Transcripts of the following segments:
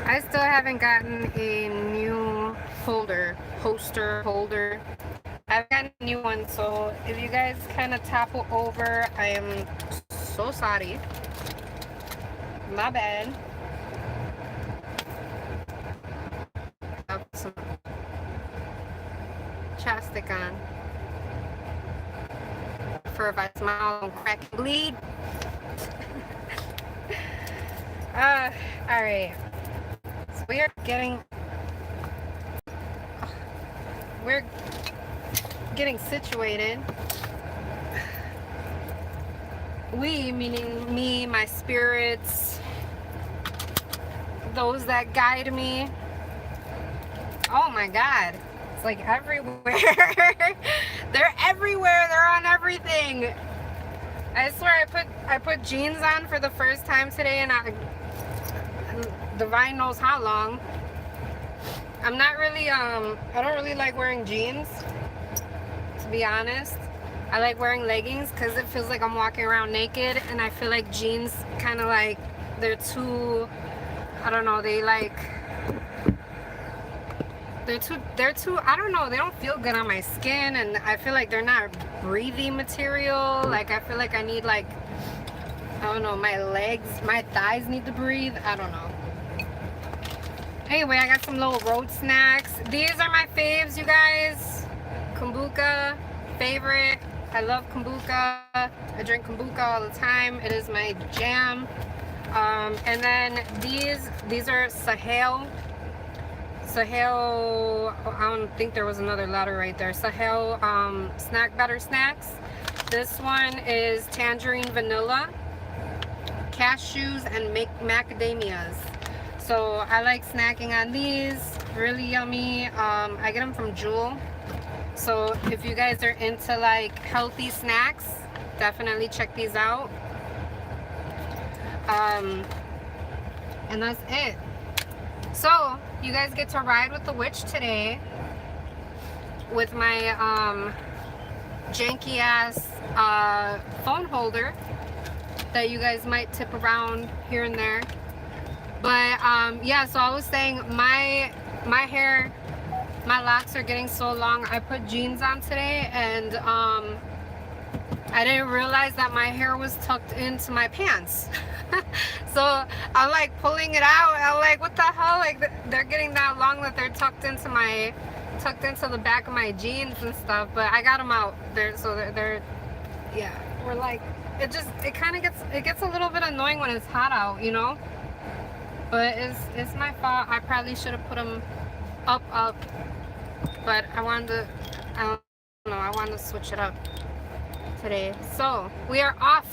I still haven't gotten a new holder. I haven't gotten a new one, so if you guys kind of topple over, I am so sorry. My bad. I'll put some chapstick on for if I smile and crack and bleed. Alright. So we're getting situated. We, meaning me, my spirits, those that guide me. Oh my God. It's like everywhere. They're everywhere. They're on everything. I swear I put jeans on for the first time today, and Divine knows how long. I'm not really I don't really like wearing jeans, to be honest. I like wearing leggings because it feels like I'm walking around naked, and I feel like jeans kind of like they're too, I don't know, they're too, I don't know, they don't feel good on my skin, and I feel like they're not breathy material. Like I feel like I need, like, I don't know, my thighs need to breathe. I don't know. Anyway, I got some little road snacks. These are my faves, you guys. Kombucha, favorite. I love kombucha. I drink kombucha all the time. It is my jam. And then these are Sahel. I don't think there was another letter right there. Sahel snack butter snacks. This one is tangerine vanilla, cashews, and macadamias. So I like snacking on these. Really yummy. I get them from Jewel. So if you guys are into like healthy snacks, definitely check these out. And that's it. So you guys get to ride with the witch today with my janky ass phone holder that you guys might tip around here and there. But yeah, so I was saying my hair, my locks are getting so long. I put jeans on today, and I didn't realize that my hair was tucked into my pants. So I'm like pulling it out. I'm like, what the hell? Like they're getting that long that they're tucked into the back of my jeans and stuff. But I got them out there, so they're yeah. We're like, it gets a little bit annoying when it's hot out, you know. But it's my fault. I probably should have put them up. But I wanted to switch it up today. So we are off.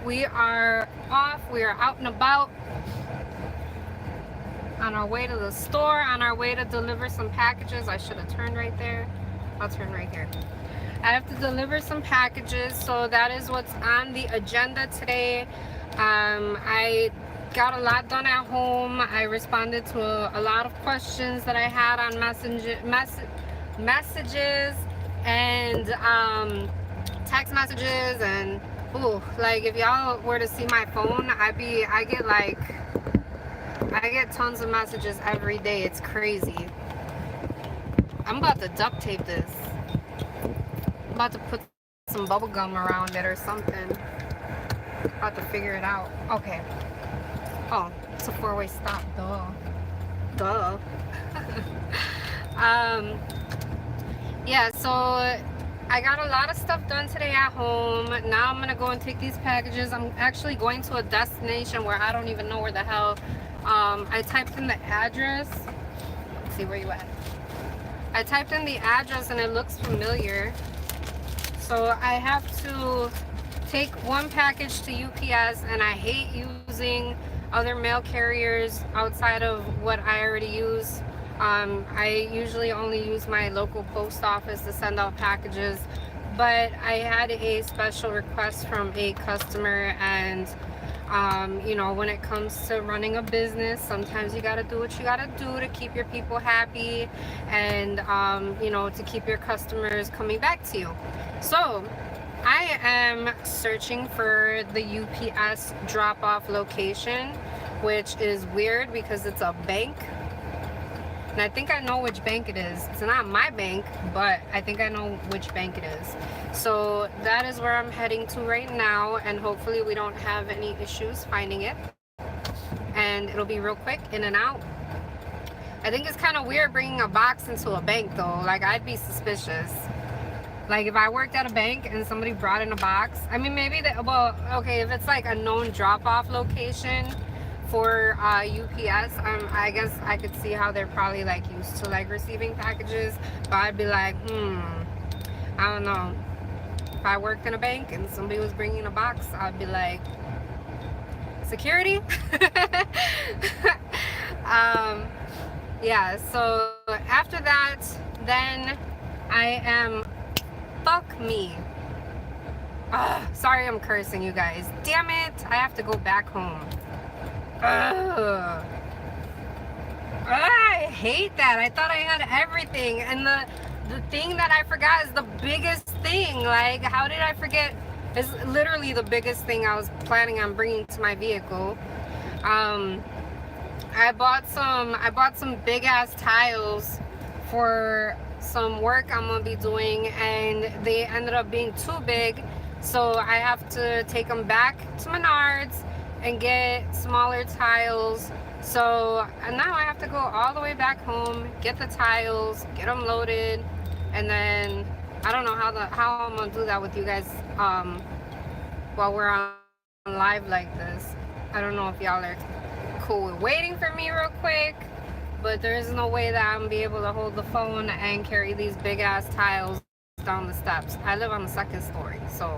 We are out and about on our way to the store, on our way to deliver some packages. I should have turned right there. I'll turn right here. I have to deliver some packages, so that is what's on the agenda today. I got a lot done at home. I responded to a lot of questions that I had on messages and text messages, and like if y'all were to see my phone, I get tons of messages every day. It's crazy. I'm about to duct tape this. I'm about to put some bubble gum around it or something. About to figure it out. Okay. Oh, it's a four-way stop. Duh. Yeah, so I got a lot of stuff done today at home. Now I'm gonna go and take these packages. I'm actually going to a destination where I don't even know where the hell. I typed in the address. Let's see, where you at? I typed in the address and it looks familiar. So I have to take one package to UPS, and I hate using other mail carriers outside of what I already use. I usually only use my local post office to send out packages, but I had a special request from a customer, and you know, when it comes to running a business, sometimes you got to do what you got to do to keep your people happy, and you know, to keep your customers coming back to you. So I am searching for the UPS drop-off location, which is weird because it's a bank. And I think I know which bank it is. It's not my bank, but I think I know which bank it is. So that is where I'm heading to right now, and hopefully we don't have any issues finding it. And it'll be real quick, in and out. I think it's kind of weird bringing a box into a bank though. Like, I'd be suspicious. Like, if I worked at a bank and somebody brought in a box, I mean, maybe well, okay, if it's like a known drop-off location for UPS, I guess I could see how they're probably like used to like receiving packages, but I'd be like, I don't know. If I worked in a bank and somebody was bringing a box, I'd be like, security? Yeah, so after that, then I am, fuck me. Sorry I'm cursing, you guys. Damn it, I have to go back home. I hate that. I thought I had everything, and the thing that I forgot is the biggest thing. Like, how did I forget? It's literally the biggest thing I was planning on bringing to my vehicle. I bought some big ass tiles for some work I'm gonna be doing, and they ended up being too big, so I have to take them back to Menards and get smaller tiles. So now I have to go all the way back home, get the tiles, get them loaded, and then I don't know how I'm gonna do that with you guys while we're on live like this. I don't know if y'all are cool with waiting for me real quick, but there is no way that I'm gonna be able to hold the phone and carry these big ass tiles down the steps. I live on the second story, so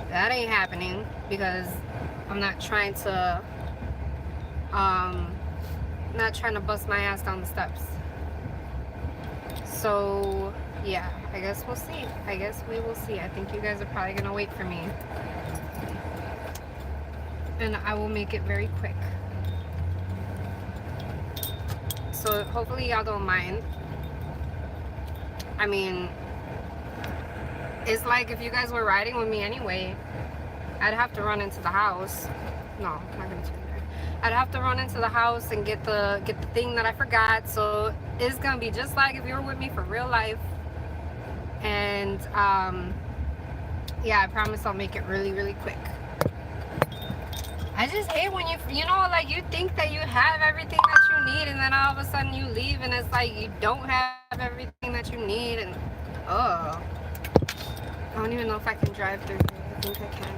that ain't happening because I'm not trying to bust my ass down the steps. So yeah, I guess we'll see. I guess we will see. I think you guys are probably gonna wait for me, and I will make it very quick. So hopefully y'all don't mind. I mean, it's like if you guys were riding with me anyway, I'd have to run into the house. No, I'm not gonna turn there. I'd have to run into the house and get the thing that I forgot. So it's gonna be just like if you were with me for real life. And yeah, I promise I'll make it really, really quick. I just hate when you know, like, you think that you have everything that you need, and then all of a sudden you leave and it's like you don't have everything that you need, and I don't even know if I can drive through here. I think I can.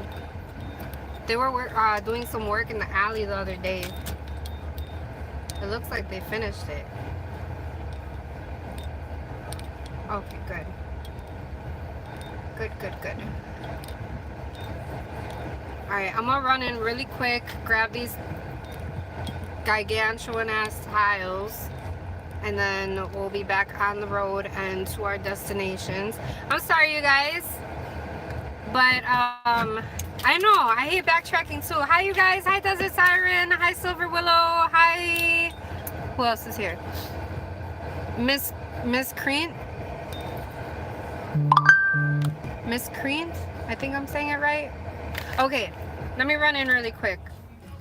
They were doing some work in the alley the other day. It looks like they finished it. Okay, good. Good. Alright, I'm gonna run in really quick, grab these gigantuan ass tiles, and then we'll be back on the road and to our destinations. I'm sorry, you guys, but I know I hate backtracking too. Hi, you guys. Hi, Desert Siren. Hi, Silver Willow. Hi. Who else is here? Miss Creant. Miss Creant. I think I'm saying it right. Okay, let me run in really quick.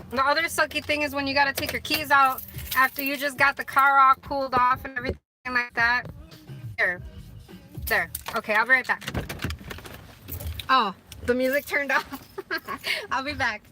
The other sucky thing is when you gotta take your keys out after you just got the car all cooled off and everything like that. There. Okay, I'll be right back. Oh, the music turned off. I'll be back.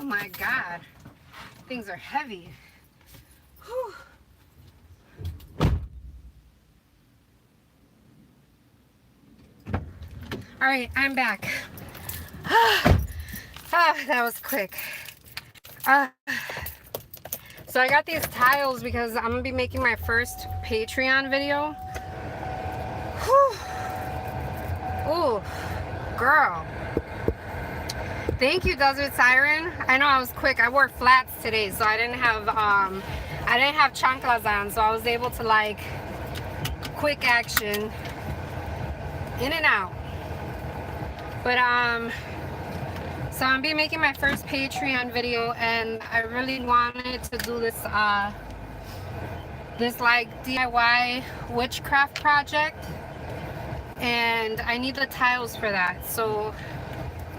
my God. Things are heavy. Whew. All right, I'm back. That was quick. So I got these tiles because I'm gonna be making my first Patreon video. Whew. Ooh, girl. Thank you, Desert Siren. I know I was quick. I wore flats today, so I didn't have chanclas on, so I was able to like quick action, in and out. But so I'm be making my first Patreon video, and I really wanted to do this this like DIY witchcraft project, and I need the tiles for that. So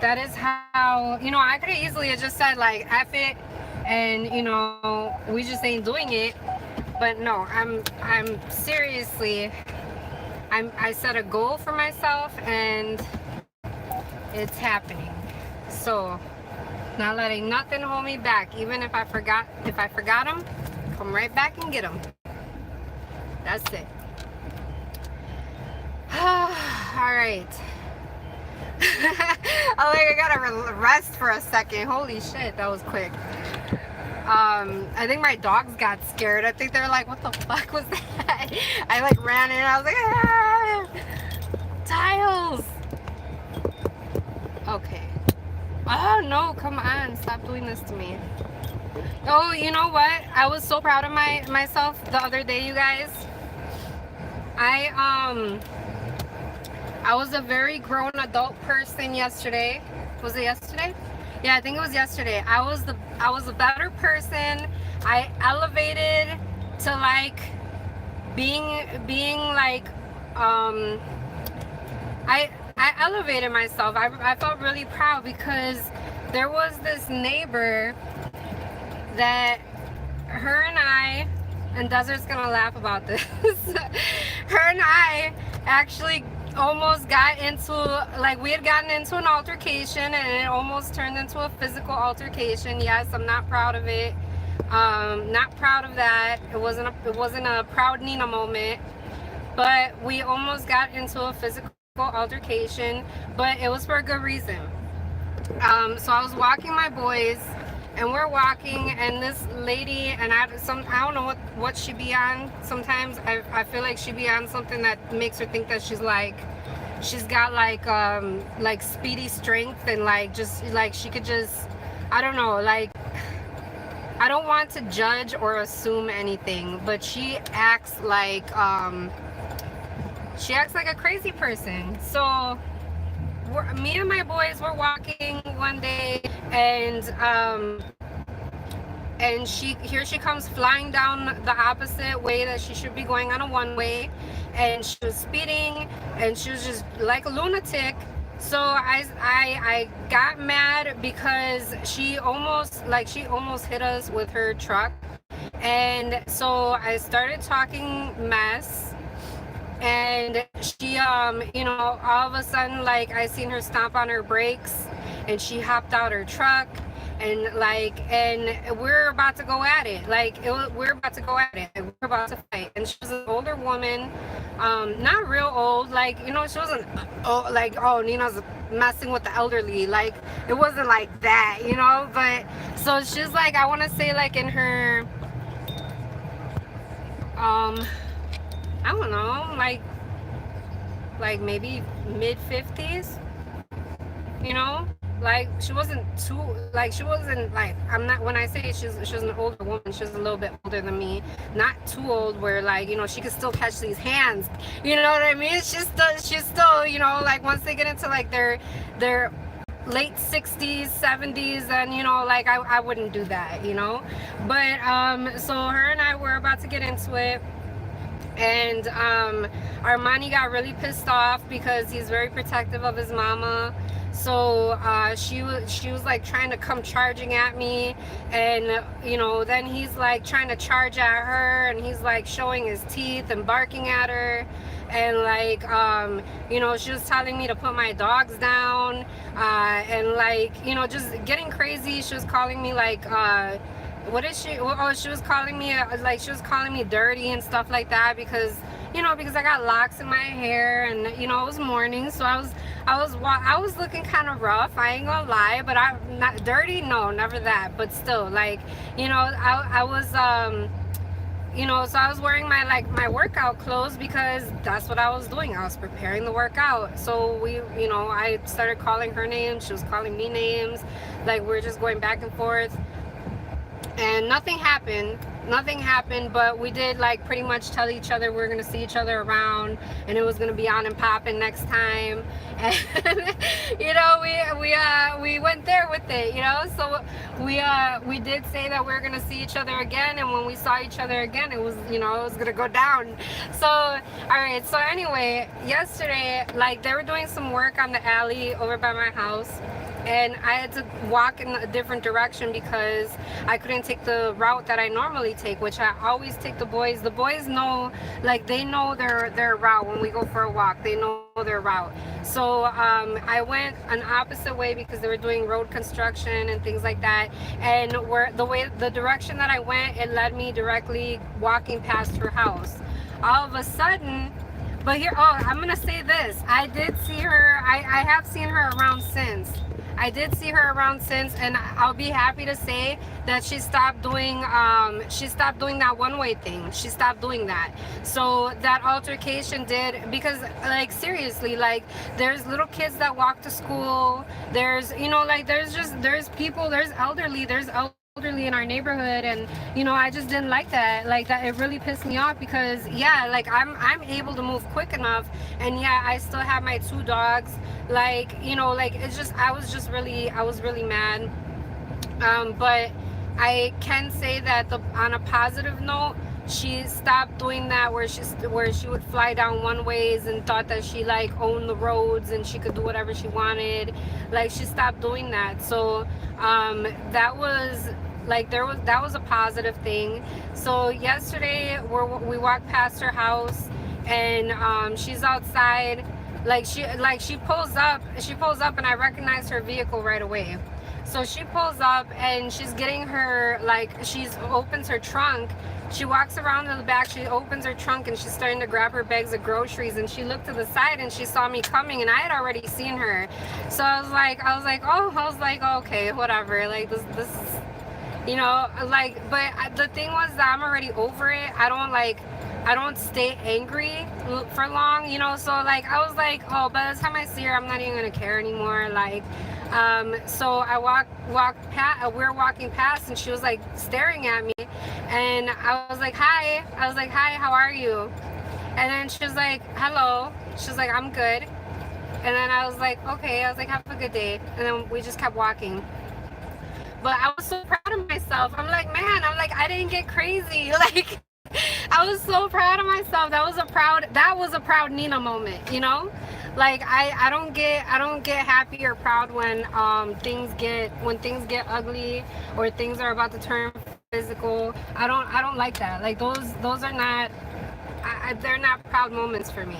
that is how, you know, I could have easily just said like F it, and you know, we just ain't doing it. But no, I'm seriously, I set a goal for myself, and it's happening. So not letting nothing hold me back. Even if I forgot them, come right back and get them. That's it. All right. I gotta rest for a second. Holy shit, that was quick. I think my dogs got scared. I think they're like, what the fuck was that? I like ran in and I was like, ah! Tiles. Okay. Oh no, come on, stop doing this to me. Oh, you know what? I was so proud of myself the other day, you guys. I was a very grown adult person yesterday. Was it yesterday? Yeah, I think it was yesterday. I was a better person. I elevated to like being like I elevated myself. I felt really proud because there was this neighbor that her and I, and Desert's gonna laugh about this, her and I actually almost got into, like, we had gotten into an altercation, and it almost turned into a physical altercation. Yes, I'm not proud of it. Not proud of that. It wasn't a proud Nina moment, but we almost got into a physical altercation, but it was for a good reason. So I was walking my boys, and we're walking, and this lady, and I don't know what she be on. Sometimes I feel like she be on something that makes her think that she's got like speedy strength, and like just like she could just, I don't know, like, I don't want to judge or assume anything, but she acts like a crazy person. So me and my boys were walking one day, and here she comes flying down the opposite way that she should be going, on a one-way, and she was speeding, and she was just like a lunatic. So I got mad because she almost hit us with her truck, and so I started talking mess. And she, you know, all of a sudden, like, I seen her stomp on her brakes, and she hopped out her truck, and we're about to go at it. We're about to go at it. We're about to fight. And she was an older woman, not real old, like, you know, she wasn't, oh, Nina's messing with the elderly. Like, it wasn't like that, you know, but, so she's like, I want to say, like, in her, I don't know, like maybe mid-50s, you know, like she wasn't like, I'm not, when I say she was an older woman, she was a little bit older than me, not too old where, like, you know, she could still catch these hands, you know what I mean? She's still, you know, like, once they get into like their late 60s, 70s, and, you know, like, I wouldn't do that, you know. But so her and I were about to get into it, and Armani got really pissed off because he's very protective of his mama. So she was like trying to come charging at me, and you know, then he's like trying to charge at her, and he's like showing his teeth and barking at her, and like you know, she was telling me to put my dogs down, and like, you know, just getting crazy. She was calling me like what is she, oh, she was calling me like, she was calling me dirty and stuff like that, because, you know, because I got locks in my hair, and you know, it was morning, so I was looking kind of rough, I ain't gonna lie, but I'm not dirty, no, never that, but still, like, you know, I was you know, so I was wearing my, like, my workout clothes, because that's what I was doing. I was preparing the workout. So we, you know, I started calling her names, she was calling me names, like, we were just going back and forth, and nothing happened. Nothing happened, but we did, like, pretty much tell each other we were gonna see each other around, and it was gonna be on and popping next time. And you know, we went there with it, you know. So we did say that we were gonna see each other again, and when we saw each other again, it was, you know, it was gonna go down. So all right, so anyway, yesterday, like, they were doing some work on the alley over by my house, and I had to walk in a different direction because I couldn't take the route that I normally take, which I always take the boys. The boys know, like, they know their route. When we go for a walk, they know their route. So I went an opposite way because they were doing road construction and things like that, and the direction that I went, it led me directly walking past her house. All of a sudden, but here, oh, I'm gonna say this, I did see her, I have seen her around since. I did see her around since, and I'll be happy to say that she stopped doing that one-way thing. She stopped doing that. So that altercation did, because, like, seriously, like, there's little kids that walk to school, there's, you know, like, there's people, there's elderly in our neighborhood, and, you know, I just didn't like that. Like, that, it really pissed me off, because, yeah, like, I'm able to move quick enough, and yeah, I still have my 2 dogs, like, you know, like, it's just, I was really mad. But I can say that on a positive note, she stopped doing that, where she would fly down one ways and thought that she, like, owned the roads and she could do whatever she wanted. Like, she stopped doing that. So that was, like, that was a positive thing. So yesterday we walked past her house, and she's outside, like, she pulls up and I recognize her vehicle right away. So she pulls up and she's getting her, like, she opens her trunk, she walks around to the back, she opens her trunk, and she's starting to grab her bags of groceries, and she looked to the side and she saw me coming, and I had already seen her. So I was like, oh, okay, whatever, like, this is, you know, like, but the thing was that I'm already over it. I don't stay angry for long, you know. So, like, I was like, oh, by the time I see her, I'm not even gonna care anymore. Like, so I walked past, we're walking past, and she was, like, staring at me, and I was like, hi, how are you? And then she was like, hello. She's like, I'm good. And then I was like, okay. I was like, have a good day. And then we just kept walking. But I was so proud of myself. I'm like, man, I didn't get crazy. Like, I was so proud of myself. That was a proud Nina moment, you know? Like, I don't get happy or proud when things get ugly, or things are about to turn physical. I don't like that. Like, those are not, they're not proud moments for me.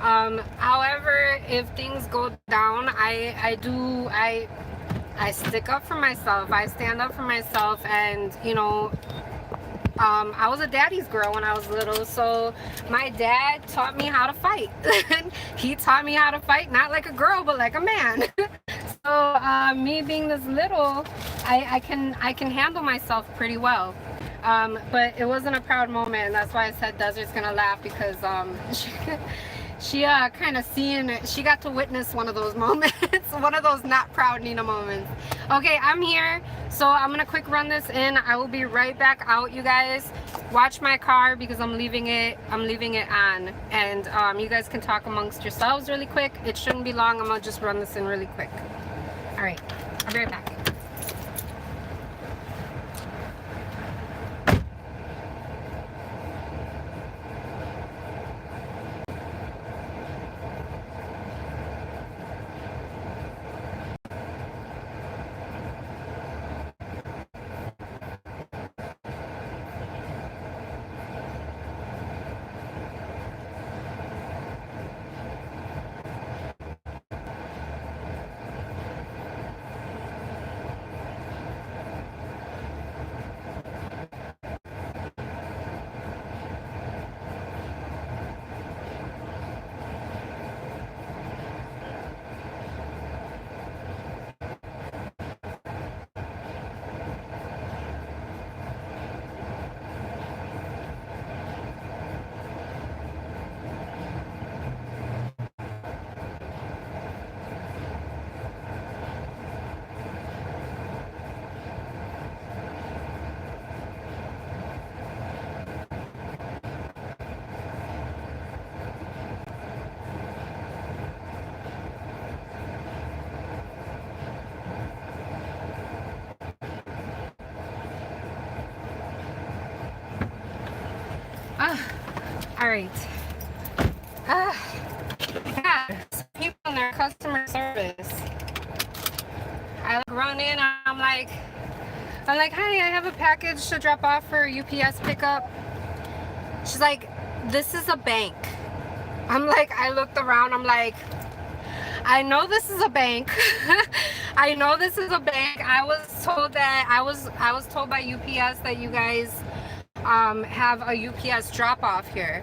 However, if things go down, I stick up for myself. I stand up for myself, and, you know, I was a daddy's girl when I was little, so my dad taught me how to fight. He taught me how to fight, not like a girl, but like a man. So me being this little, I can handle myself pretty well. But it wasn't a proud moment, and that's why I said Desert's gonna laugh, because she kind of she got to witness one of those moments, one of those not proud Nina moments. Okay, I'm here, so I'm gonna quick run this in. I will be right back out, you guys. Watch my car, because I'm leaving it on, and you guys can talk amongst yourselves really quick. It shouldn't be long. I'm gonna just run this in really quick. All right, I'll be right back. right. Yeah, people in their customer service. I like run in, I'm like, hi, I have a package to drop off for UPS pickup. She's like, this is a bank. I'm like, I looked around, I'm like, I know this is a bank. I know this is a bank. I was told that I was told by UPS that you guys have a UPS drop off here.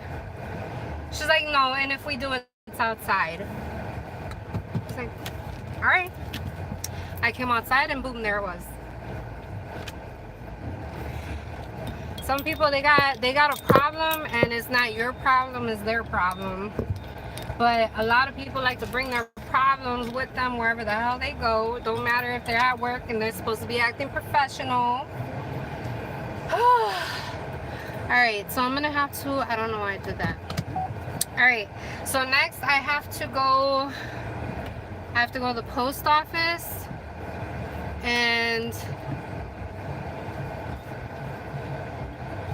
She's like, no, and if we do it, it's outside. It's like, all right. I came outside and boom, there it was. Some people, they got a problem, and it's not your problem, it's their problem. But a lot of people like to bring their problems with them wherever the hell they go. Don't matter if they're at work and they're supposed to be acting professional. Alright, so I'm gonna have to, I don't know why I did that. Alright, so next I have to go to the post office, and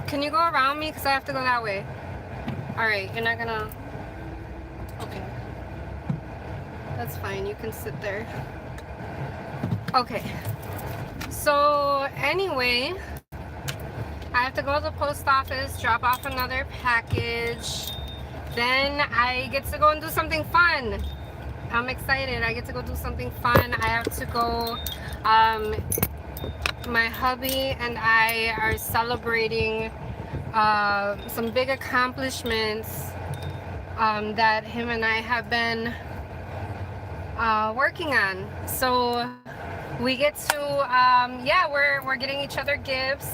can you go around me, because I have to go that way. Alright, you're not gonna, okay, that's fine, you can sit there. Okay, so anyway, I have to go to the post office, drop off another package, then I get to go and do something fun. I'm excited. I get to go do something fun. I have to go, my hubby and I are celebrating some big accomplishments that him and I have been working on. So we get to, yeah, we're getting each other gifts.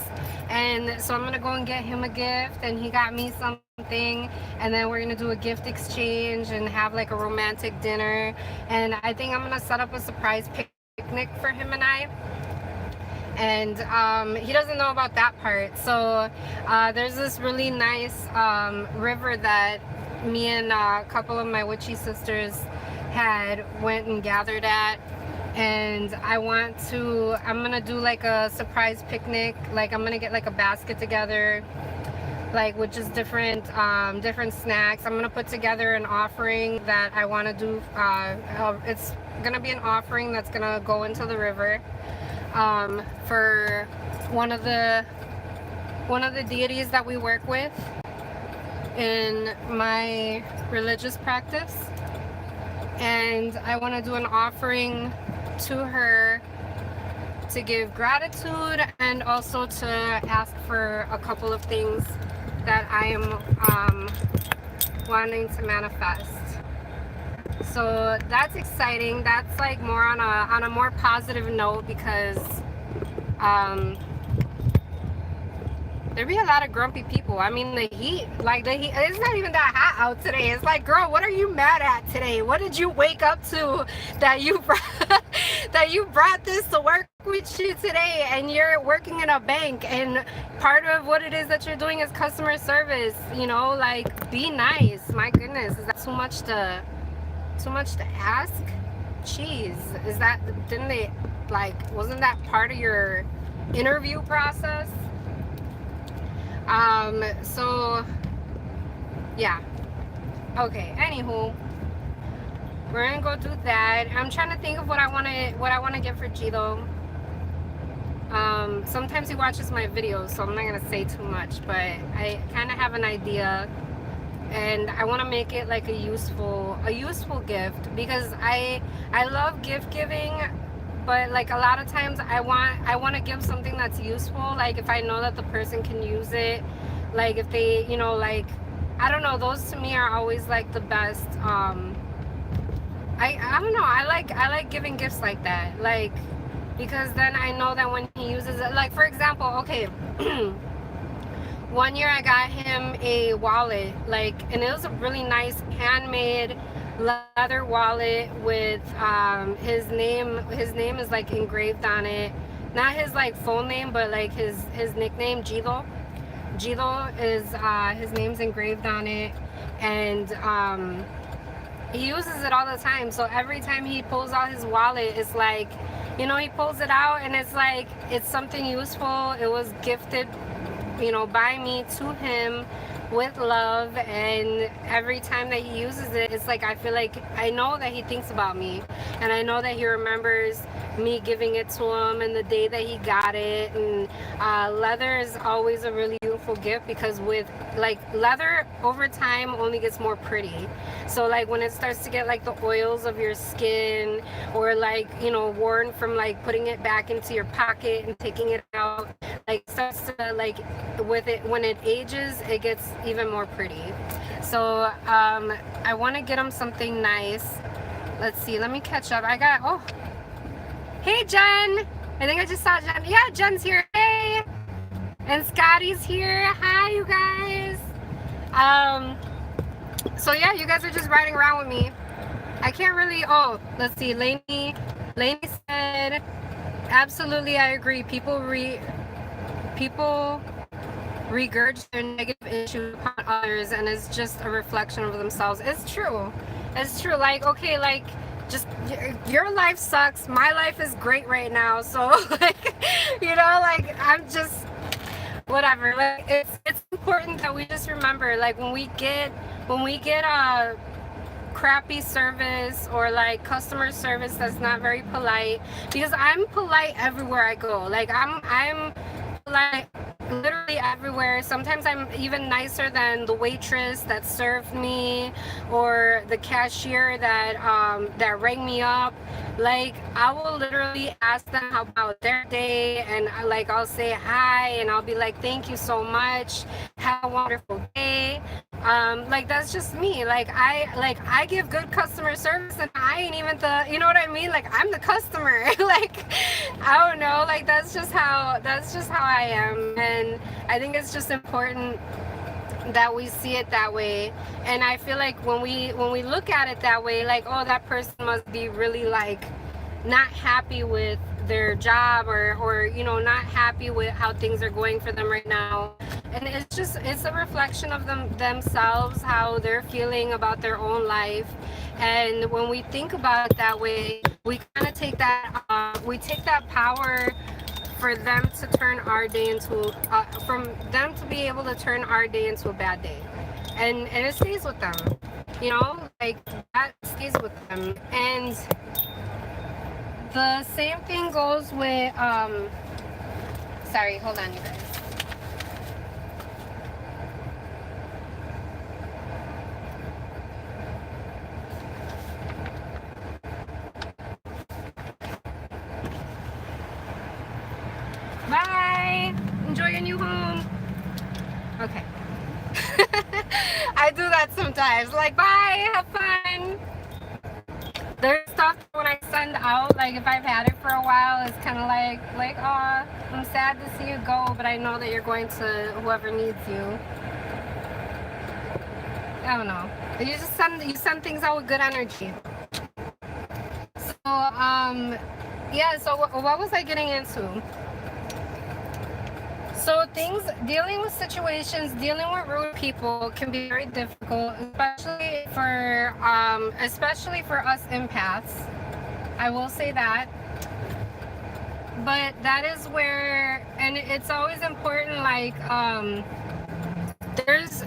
And so I'm gonna go and get him a gift, and he got me something, and then we're gonna do a gift exchange and have like a romantic dinner. And I think I'm gonna set up a surprise picnic for him and I. And he doesn't know about that part. So there's this really nice river that me and a couple of my witchy sisters had went and gathered at. And I'm gonna do like a surprise picnic. Like I'm gonna get like a basket together, like with just different snacks. I'm gonna put together an offering that I want to do. It's gonna be an offering that's gonna go into the river for one of the deities that we work with in my religious practice. And I want to do an offering to her to give gratitude, and also to ask for a couple of things that I am wanting to manifest. So that's exciting. That's like more on a more positive note, because there be a lot of grumpy people. I mean, the heat, it's not even that hot out today. It's like, girl, what are you mad at today? What did you wake up to that you brought this to work with you today, and you're working in a bank, and part of what it is that you're doing is customer service, you know? Like, be nice. My goodness, is that too much to ask? Jeez, wasn't that part of your interview process? So yeah, okay, anywho, we're gonna go do that. I'm trying to think of what I want to get for Gito. Sometimes he watches my videos, so I'm not gonna say too much, but I kind of have an idea, and I want to make it like a useful gift, because I love gift giving. But like a lot of times I want to give something that's useful. Like if I know that the person can use it, like if they, you know, like, I don't know, those to me are always like the best. I don't know, I like giving gifts like that, like, because then I know that when he uses it, like for example, okay, one year I got him a wallet, like, and it was a really nice handmade leather wallet with his name is like engraved on it, not his like full name, but like his nickname, Gito is his name's engraved on it. And he uses it all the time, so every time he pulls out his wallet, it's like, you know, he pulls it out and it's like, it's something useful. It was gifted, you know, by me to him, with love, and every time that he uses it, it's like I feel like I know that he thinks about me, and I know that he remembers me giving it to him and the day that he got it. And leather is always a really beautiful gift, because with like leather over time only gets more pretty. So like when it starts to get like the oils of your skin, or like, you know, worn from like putting it back into your pocket and taking it out, like starts to like, with it, when it ages, it gets even more pretty. So I want to get him something nice. Let's see, let me catch up. I got, oh, hey Jen, I think I just saw Jen. Yeah, Jen's here. Hey, and Scotty's here. Hi, you guys. So yeah, you guys are just riding around with me. I can't really, oh, let's see, Lainey said, absolutely, I agree. People regurge their negative issues upon others, and it's just a reflection of themselves. It's true. It's true. Like, okay, like, just, your life sucks. My life is great right now. So, like, you know, like, I'm just, whatever. Like, it's important that we just remember, like, when we get a crappy service, or like customer service that's not very polite, because I'm polite everywhere I go. Like, I'm polite literally everywhere. Sometimes I'm even nicer than the waitress that served me, or the cashier that rang me up. Like, I will literally ask them how about their day, and like I'll say hi, and I'll be like, thank you so much, have a wonderful day. Like, that's just me. Like I give good customer service, and I ain't even the, you know what I mean? Like, I'm the customer. Like, I don't know, like, that's just how I am. And I think it's just important that we see it that way. And I feel like when we look at it that way, like, oh, that person must be really like not happy with their job, or you know, not happy with how things are going for them right now. And it's a reflection of themselves, how they're feeling about their own life. And when we think about it that way, we kind of take that power for them to turn our day into from them to be able to turn our day into a bad day. And it stays with them, you know, like, that stays with them. And the same thing goes with sorry, hold on, you guys. Bye. Enjoy your new home. Okay. I do that sometimes. Like, bye, have fun. There's stuff when I send out, like, if I've had it for a while, it's kind of like, oh, I'm sad to see you go, but I know that you're going to whoever needs you. I don't know. You just send things out with good energy. So, yeah, so what was I getting into? So dealing with situations, dealing with rude people can be very difficult, especially for us empaths. I will say that. But that is where, and it's always important, like, there's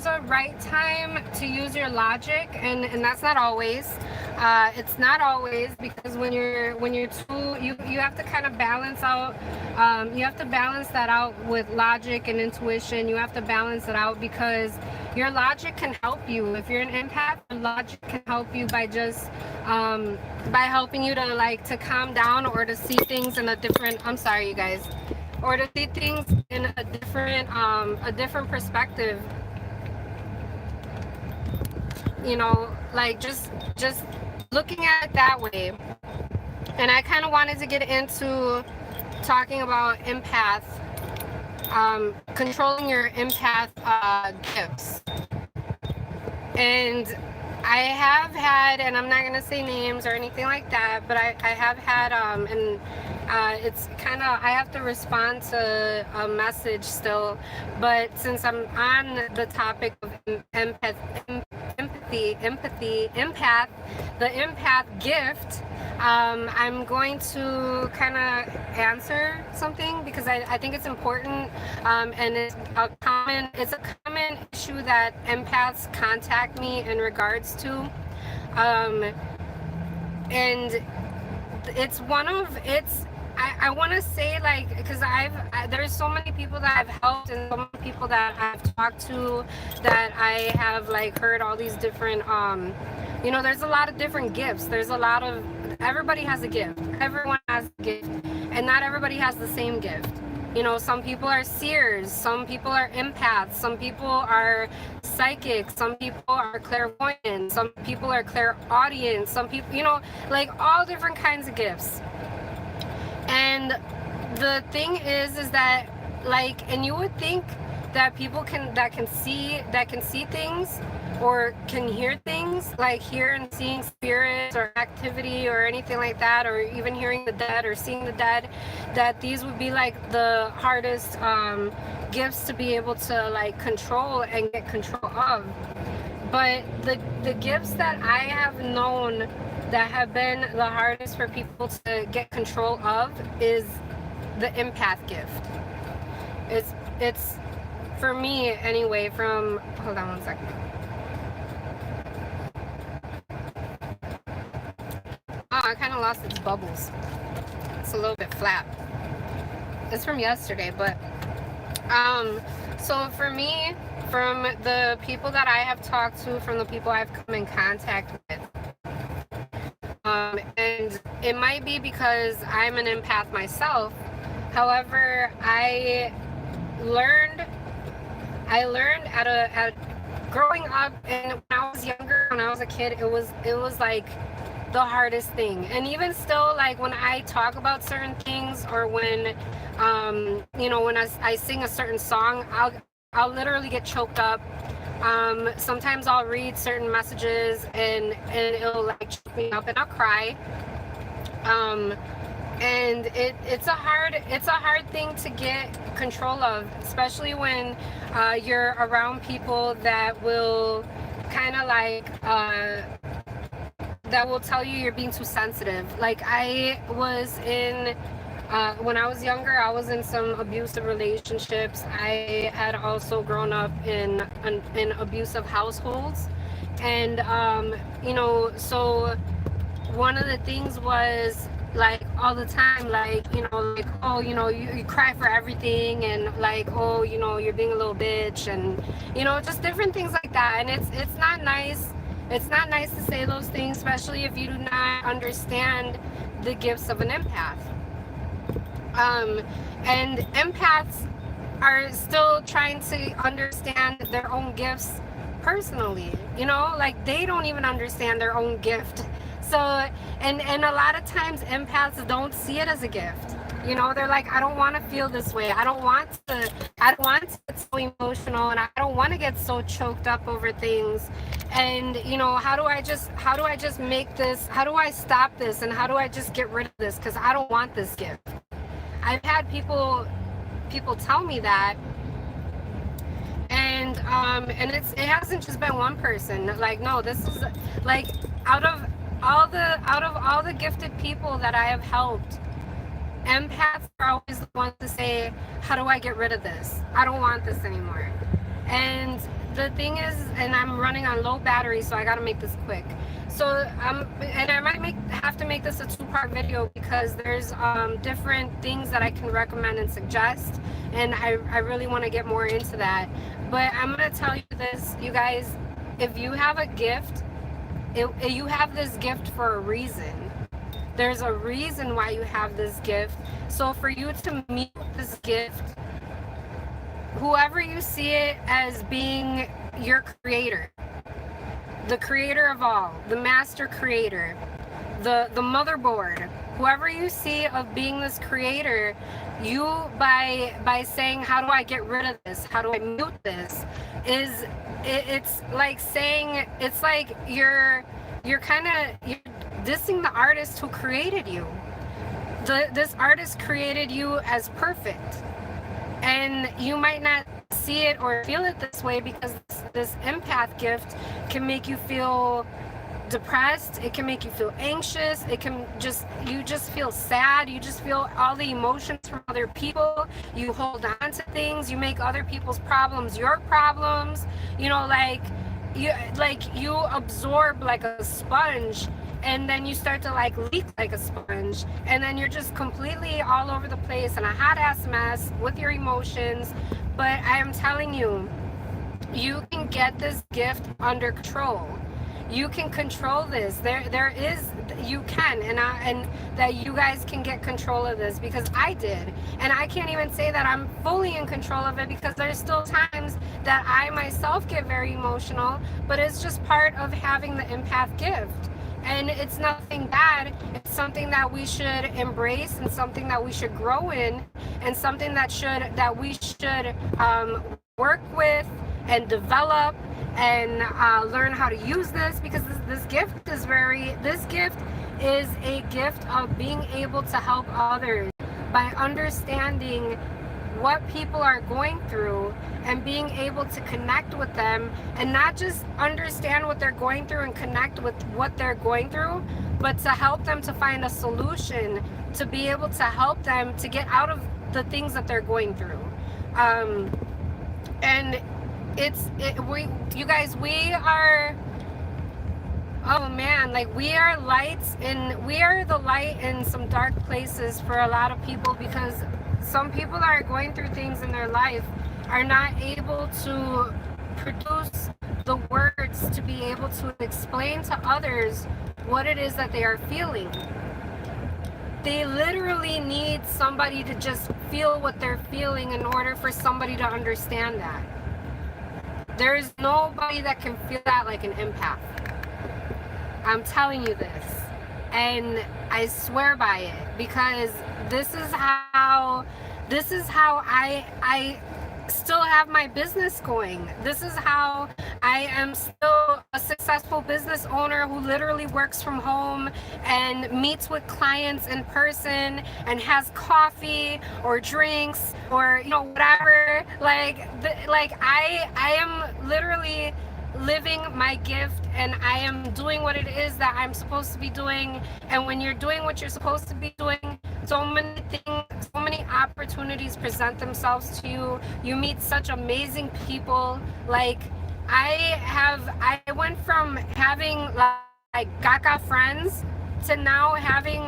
a right time to use your logic, and that's not always. It's not always, because when you're too, you have to kind of balance out. You have to balance that out with logic and intuition. You have to balance it out, because your logic can help you. If you're an empath, your logic can help you by just by helping you to calm down, or to see things in a different. I'm sorry, you guys. Or to see things in a different perspective. You know, like, just looking at it that way. And I kind of wanted to get into talking about empath, controlling your empath gifts. And I have had, and I'm not going to say names or anything like that, but I have had, and it's kind of, I have to respond to a message still. But since I'm on the topic of empathy, the empath gift, I'm going to kind of answer something because I think it's important, and it's a common issue that empaths contact me in regards to, and I want to say, like, because there's so many people that I've helped and so many people that I've talked to that I have, like, heard all these different, there's a lot of different gifts. Everybody has a gift. Everyone has a gift. And not everybody has the same gift. Some people are seers. Some people are empaths. Some people are psychic. Some people are clairvoyant. Some people are clairaudient. Some people, like, all different kinds of gifts. And the thing is that, like, and you would think that people that can see things or can hear things, like hear and seeing spirits or activity or anything like that, or even hearing the dead or seeing the dead, that these would be like the hardest gifts to be able to, like, control and get control of. But the gifts that I have known that have been the hardest for people to get control of is the empath gift. It's for me anyway, hold on one second. Oh, I kind of lost its bubbles. It's a little bit flat. It's from yesterday, but so for me, from the people that I have talked to, from the people I've come in contact with, and it might be because I'm an empath myself. However, I learned at growing up, and when I was younger, when I was a kid, it was like the hardest thing. And even still, like, when I talk about certain things, or when when I sing a certain song, I'll literally get choked up. Sometimes I'll read certain messages and it'll, like, choke me up and I'll cry. And it's a hard thing to get control of, especially when you're around people that will kind of like that will tell you you're being too sensitive. Like, I was in when I was younger, I was in some abusive relationships. I had also grown up in abusive households, and so one of the things was, like, all the time, like, like, oh, you cry for everything, and, like, oh, you're being a little bitch, and just different things like that. And it's not nice. It's not nice to say those things, especially if you do not understand the gifts of an empath. And empaths are still trying to understand their own gifts personally, like, they don't even understand their own gift. So, and a lot of times empaths don't see it as a gift. They're like, I don't want to feel this way. I don't want to get so emotional, and I don't want to get so choked up over things. And, how do I just make this, how do I stop this, and how do I just get rid of this? Because I don't want this gift. I've had people tell me that, and it hasn't just been one person. Like, no, this is, like, out of all the gifted people that I have helped, empaths are always the ones to say, how do I get rid of this? I don't want this anymore. And the thing is, and I'm running on low battery, so I gotta make this quick. So and I might have to make this a 2-part video, because there's different things that I can recommend and suggest, and I really want to get more into that. But I'm gonna tell you this, you guys, if you have a gift, you have this gift for a reason. There's a reason why you have this gift. So for you to meet this gift, whoever you see it as being your creator, the creator of all, the master creator, the motherboard, whoever you see of being this creator, you, by saying, how do I get rid of this? How do I mute this? It's like saying, it's like you're dissing the artist who created you. This artist created you as perfect, and you might not see it or feel it this way, because this empath gift can make you feel depressed, it can make you feel anxious, it can you just feel sad, you just feel all the emotions from other people, you hold on to things, you make other people's problems your problems, you know, like you absorb like a sponge, and then you start to like leak like a sponge, and then you're just completely all over the place in a hot ass mess with your emotions. But I am telling you, you can get this gift under control. You can control this. You can, and that you guys can get control of this, because I did. And I can't even say that I'm fully in control of it, because there's still times that I myself get very emotional, but it's just part of having the empath gift. And it's nothing bad. It's something that we should embrace, and something that we should grow in, and something that we should work with and develop, and learn how to use this, because this gift is a gift of being able to help others by understanding what people are going through, and being able to connect with them, and not just understand what they're going through and connect with what they're going through, but to help them to find a solution, to be able to help them to get out of the things that they're going through. And you guys, we are, oh man, like we are lights, and we are the light in some dark places for a lot of people, because some people that are going through things in their life are not able to produce the words to be able to explain to others what it is that they are feeling. They literally need somebody to just feel what they're feeling in order for somebody to understand that. There's nobody that can feel that like an empath. I'm telling you this, and I swear by it, because this is how I still have my business going. This is how I am still a successful business owner who literally works from home and meets with clients in person and has coffee or drinks or, you know, whatever. I am literally living my gift, and I am doing what it is that I'm supposed to be doing. And when you're doing what you're supposed to be doing, so many things, so many opportunities present themselves to you. You meet such amazing people. Like I went from having like gaga friends to now having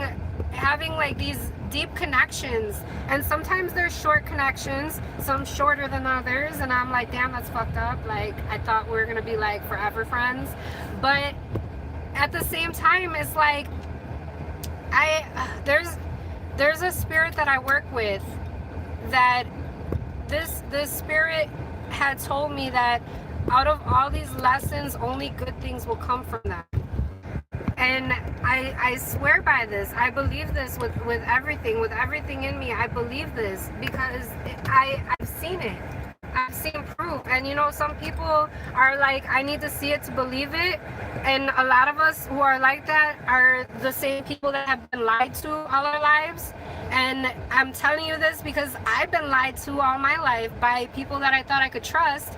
like these deep connections, and sometimes they're short connections, some shorter than others, and I'm like, damn, that's fucked up. Like, I thought we were gonna be like forever friends. But at the same time, it's like there's a spirit that I work with, that this spirit had told me that out of all these lessons, only good things will come from them. And I swear by this. I believe this with everything in me. I believe this because I've seen it. I've seen proof. And you know, some people are like, I need to see it to believe it. And a lot of us who are like that are the same people that have been lied to all our lives. And I'm telling you this because I've been lied to all my life by people that I thought I could trust.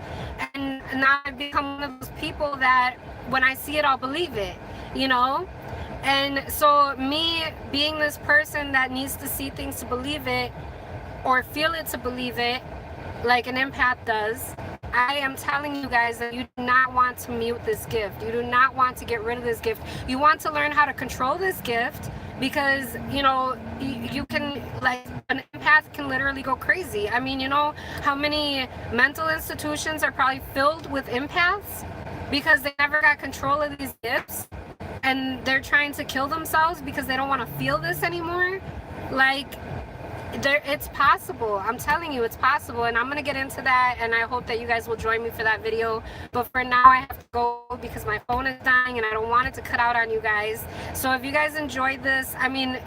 And now I've become one of those people that when I see it, I'll believe it, you know? And so me being this person that needs to see things to believe it or feel it to believe it, like an empath does, I am telling you guys that you do not want to mute this gift. You do not want to get rid of this gift. You want to learn how to control this gift because, you know, you can, like, an empath can literally go crazy. I mean, you know how many mental institutions are probably filled with empaths because they never got control of these gifts and they're trying to kill themselves because they don't want to feel this anymore? Like, it's possible. I'm telling you, it's possible, and I'm gonna get into that, and I hope that you guys will join me for that video. But for now, I have to go because my phone is dying and I don't want it to cut out on you guys. So if you guys enjoyed this, I mean,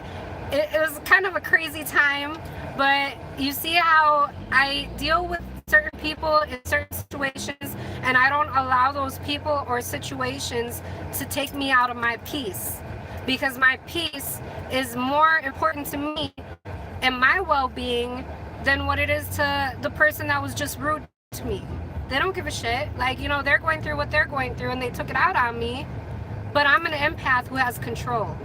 it was kind of a crazy time, but you see how I deal with certain people in certain situations, and I don't allow those people or situations to take me out of my peace, because my peace is more important to me and my well-being than what it is to the person that was just rude to me. They don't give a shit. Like, you know, they're going through what they're going through and they took it out on me. But I'm an empath who has control.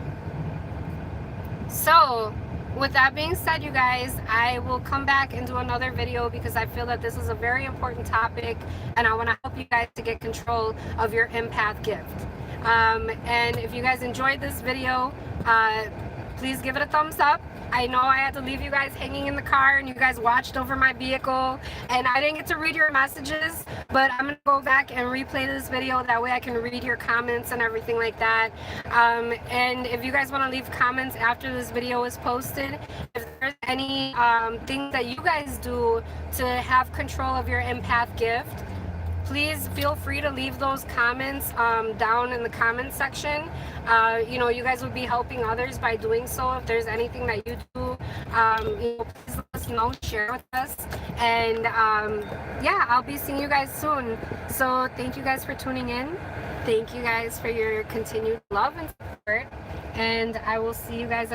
So, with that being said, you guys, I will come back and do another video because I feel that this is a very important topic and I want to help you guys to get control of your empath gift. And if you guys enjoyed this video, please give it a thumbs up. I know I had to leave you guys hanging in the car and you guys watched over my vehicle and I didn't get to read your messages, but I'm going to go back and replay this video. That way I can read your comments and everything like that. And if you guys want to leave comments after this video is posted, if there's any things that you guys do to have control of your empath gift, please feel free to leave those comments down in the comment section. You know, you guys would be helping others by doing so. If there's anything that you do, you know, please let us know, share with us. And yeah, I'll be seeing you guys soon. So thank you guys for tuning in. Thank you guys for your continued love and support. And I will see you guys at the